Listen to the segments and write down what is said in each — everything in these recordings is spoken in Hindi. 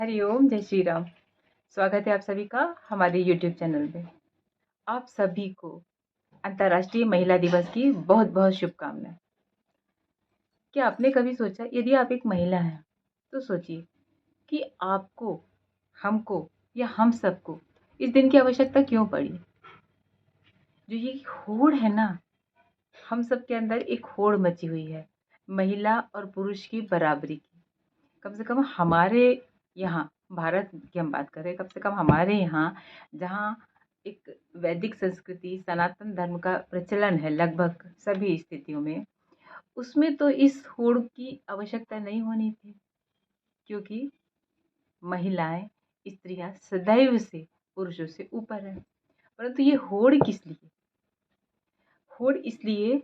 हरिओम, जय श्री राम। स्वागत है आप सभी का हमारे यूट्यूब चैनल में। आप सभी को अंतर्राष्ट्रीय महिला दिवस की बहुत बहुत शुभकामनाएं। क्या आपने कभी सोचा, यदि आप एक महिला हैं तो सोचिए कि आपको, हमको या हम सबको इस दिन की आवश्यकता क्यों पड़ी। जो ये होड़ है ना, हम सब के अंदर एक होड़ मची हुई है महिला और पुरुष की बराबरी की। कम से कम हमारे यहाँ, भारत की हम बात करें, कम से कम हमारे यहाँ जहाँ एक वैदिक संस्कृति, सनातन धर्म का प्रचलन है लगभग सभी स्थितियों में, उसमें तो इस होड़ की आवश्यकता नहीं होनी थी, क्योंकि महिलाएं, स्त्रियां सदैव से पुरुषों से ऊपर है। परंतु ये होड़ किस लिए? होड़ इसलिए,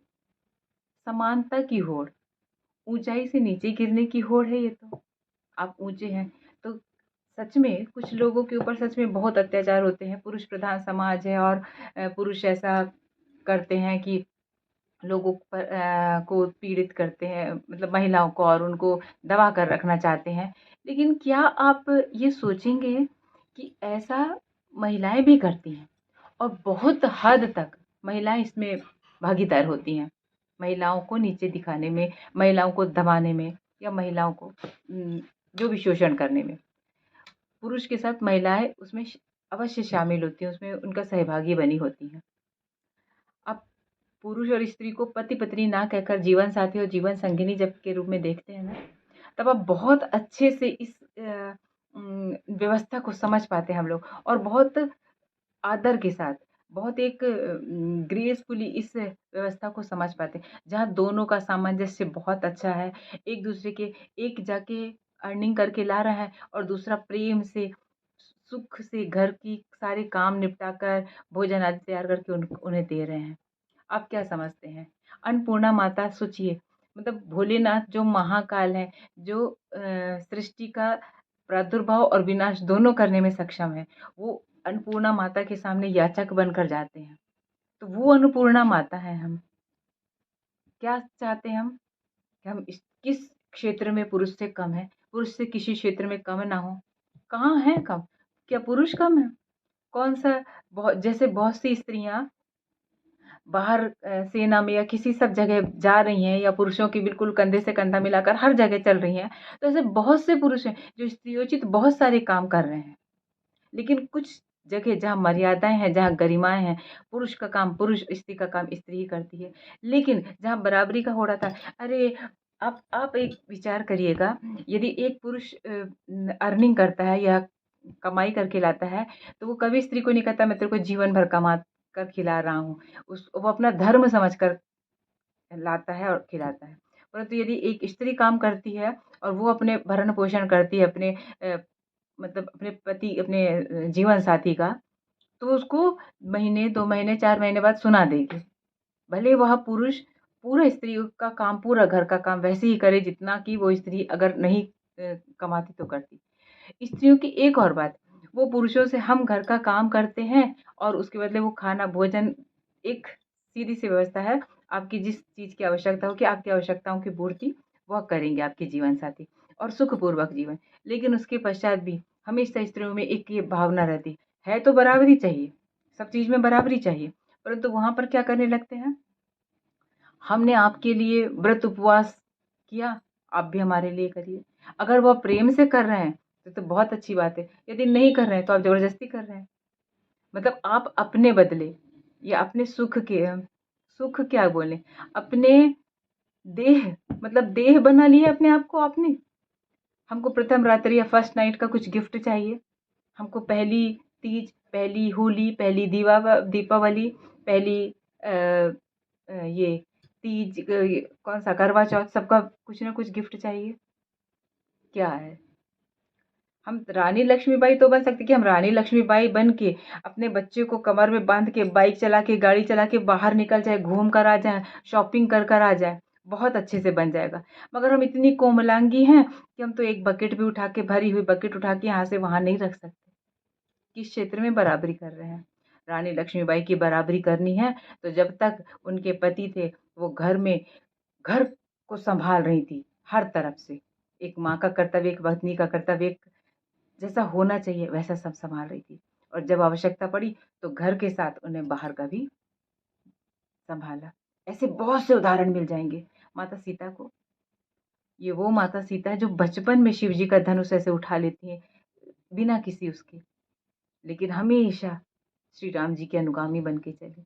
समानता की होड़, ऊंचाई से नीचे गिरने की होड़ है ये तो। आप ऊंचे हैं तो सच में कुछ लोगों के ऊपर सच में बहुत अत्याचार होते हैं। पुरुष प्रधान समाज है और पुरुष ऐसा करते हैं कि लोगों पर को पीड़ित करते हैं, मतलब महिलाओं को, और उनको दबा कर रखना चाहते हैं। लेकिन क्या आप ये सोचेंगे कि ऐसा महिलाएं भी करती हैं, और बहुत हद तक महिलाएं इसमें भागीदार होती हैं, महिलाओं को नीचे दिखाने में, महिलाओं को दबाने में, या महिलाओं को जो भी शोषण करने में। पुरुष के साथ महिलाएं उसमें अवश्य शामिल होती हैं, उसमें उनका सहभागी बनी होती हैं। अब पुरुष और स्त्री को पति पत्नी ना कहकर जीवन साथी और जीवन संगिनी जब के रूप में देखते हैं ना, तब आप बहुत अच्छे से इस व्यवस्था को समझ पाते हैं हम लोग, और बहुत आदर के साथ, बहुत एक ग्रेसफुली इस व्यवस्था को समझ पाते हैं, जहाँ दोनों का सामंजस्य बहुत अच्छा है। एक दूसरे के, एक जाके अर्निंग करके ला रहा है और दूसरा प्रेम से, सुख से घर की सारे काम निपटा कर, भोजन आदि तैयार करके उन्हें दे रहे हैं। आप क्या समझते हैं? अन्नपूर्णा माता सोचिए, मतलब भोलेनाथ जो महाकाल है, जो सृष्टि का प्रादुर्भाव और विनाश दोनों करने में सक्षम है, वो अन्नपूर्णा माता के सामने याचक बनकर जाते हैं। तो वो अन्नपूर्णा माता है। हम क्या चाहते हैं? हम कि हम किस क्षेत्र में पुरुष से कम है, पुरुष से किसी क्षेत्र में कम ना हो। कहाँ है कम? क्या पुरुष कम है? कौन सा? बहुत, जैसे बहुत सी स्त्रियां बाहर सेना में या किसी सब जगह जा रही हैं, या पुरुषों की बिल्कुल कंधे से कंधा मिलाकर हर जगह चल रही हैं, तो ऐसे बहुत से पुरुष हैं जो स्त्रियोचित बहुत सारे काम कर रहे हैं। लेकिन कुछ जगह जहाँ मर्यादाएं हैं, जहाँ गरिमाएं हैं, पुरुष का काम पुरुष, स्त्री का काम स्त्री ही करती है। लेकिन जहाँ बराबरी का हो रहा था, अरे आप एक विचार करिएगा, यदि एक पुरुष अर्निंग करता है या कमाई करके लाता है, तो वो कभी स्त्री को नहीं कहता मैं तेरे को जीवन भर कमा कर खिला रहा हूँ। उस वो अपना धर्म समझकर लाता है और खिलाता है। परंतु यदि एक स्त्री काम करती है और वो अपने भरण पोषण करती है, अपने मतलब अपने पति, अपने जीवन साथी का, तो उसको महीने, 2 महीने, 4 महीने बाद सुना देगी। भले वह पुरुष पूरा स्त्री का काम, पूरा घर का काम वैसे ही करे जितना कि वो स्त्री अगर नहीं कमाती तो करती। स्त्रियों की एक और बात, वो पुरुषों से हम घर का काम करते हैं और उसके बदले वो खाना, भोजन, एक सीधी-सी व्यवस्था है, आपकी जिस चीज़ की आवश्यकता हो, कि आपकी आवश्यकताओं की पूर्ति वह करेंगे आपके जीवन साथी, और सुखपूर्वक जीवन। लेकिन उसके पश्चात भी हमेशा स्त्रियों में एक ये भावना रहती है तो बराबरी चाहिए, सब चीज़ में बराबरी चाहिए, परंतु वहाँ पर क्या करने लगते हैं, हमने आपके लिए व्रत उपवास किया, आप भी हमारे लिए करिए। अगर वो प्रेम से कर रहे हैं तो बहुत अच्छी बात है, यदि नहीं कर रहे हैं तो आप ज़बरदस्ती कर रहे हैं। मतलब आप अपने बदले, या अपने सुख के, सुख क्या बोलें, अपने देह, मतलब देह बना लिया अपने आप को आपने। हमको प्रथम रात्रि या फर्स्ट नाइट का कुछ गिफ्ट चाहिए, हमको पहली तीज, पहली होली, पहली दीपावली, पहली ये तीज, कौन सा करवा चौथ, सबका कुछ ना कुछ गिफ्ट चाहिए। क्या है? हम रानी लक्ष्मीबाई तो बन सकते, कि हम रानी लक्ष्मीबाई बन के अपने बच्चे को कमर में बांध के बाइक चला के, गाड़ी चला के बाहर निकल जाए, घूम कर आ जाए, शॉपिंग कर कर आ जाए, बहुत अच्छे से बन जाएगा। मगर हम इतनी कोमलांगी हैं कि हम तो एक बकेट भी उठा के, भरी हुई बकेट उठा के यहाँ से वहाँ नहीं रख सकते। किस क्षेत्र में बराबरी कर रहे हैं? रानी लक्ष्मीबाई की बराबरी करनी है तो जब तक उनके पति थे, वो घर में, घर को संभाल रही थी हर तरफ से। एक माँ का कर्तव्य, एक पत्नी का कर्तव्य, एक जैसा होना चाहिए वैसा सब संभाल रही थी। और जब आवश्यकता पड़ी तो घर के साथ उन्हें बाहर का भी संभाला। ऐसे बहुत से उदाहरण मिल जाएंगे। माता सीता को, ये वो माता सीता है जो बचपन में शिव जी का धनुष ऐसे उठा लेती हैं बिना किसी उसके, लेकिन हमेशा श्री राम जी के अनुगामी बन के चली।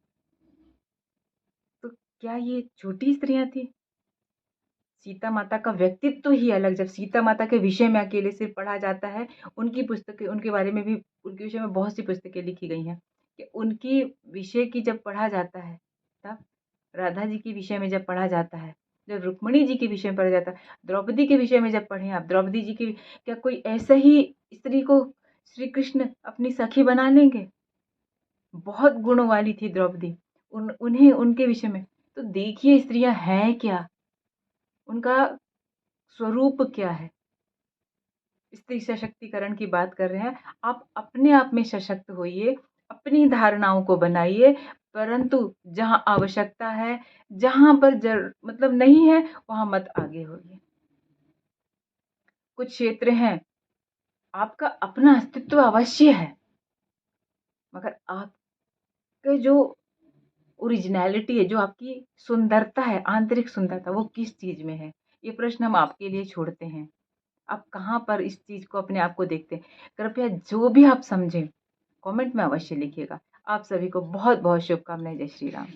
तो क्या ये छोटी स्त्रियां थी? सीता माता का व्यक्तित्व ही अलग। जब सीता माता के विषय में अकेले से पढ़ा जाता है, उनकी पुस्तकें, उनके बारे में भी, उनके विषय में बहुत सी पुस्तकें लिखी गई हैं कि उनकी विषय की जब पढ़ा जाता है, तब राधा जी के विषय में जब पढ़ा जाता है, जब रुक्मिणी जी के विषय में पढ़ा जाता है, द्रौपदी के विषय में जब पढ़ें आप, द्रौपदी जी की, क्या कोई ऐसा ही स्त्री को श्री कृष्ण अपनी सखी बना लेंगे? बहुत गुणों वाली थी द्रौपदी। उन्हें उनके विषय में तो देखिए स्त्रियां हैं क्या, उनका स्वरूप क्या है। स्त्री सशक्तिकरण की बात कर रहे हैं, आप अपने आप में सशक्त होइए, अपनी धारणाओं को बनाइए, परंतु जहां आवश्यकता है, जहां पर मतलब नहीं है, वहां मत आगे होइए। कुछ क्षेत्र हैं आपका अपना अस्तित्व अवश्य है, मगर आपके जो ओरिजिनलिटी है, जो आपकी सुंदरता है, आंतरिक सुंदरता, वो किस चीज में है? ये प्रश्न हम आपके लिए छोड़ते हैं। आप कहाँ पर इस चीज को, अपने आप को देखते हैं? कृपया जो भी आप समझें कमेंट में अवश्य लिखिएगा। आप सभी को बहुत बहुत शुभकामनाएं। जय श्री राम।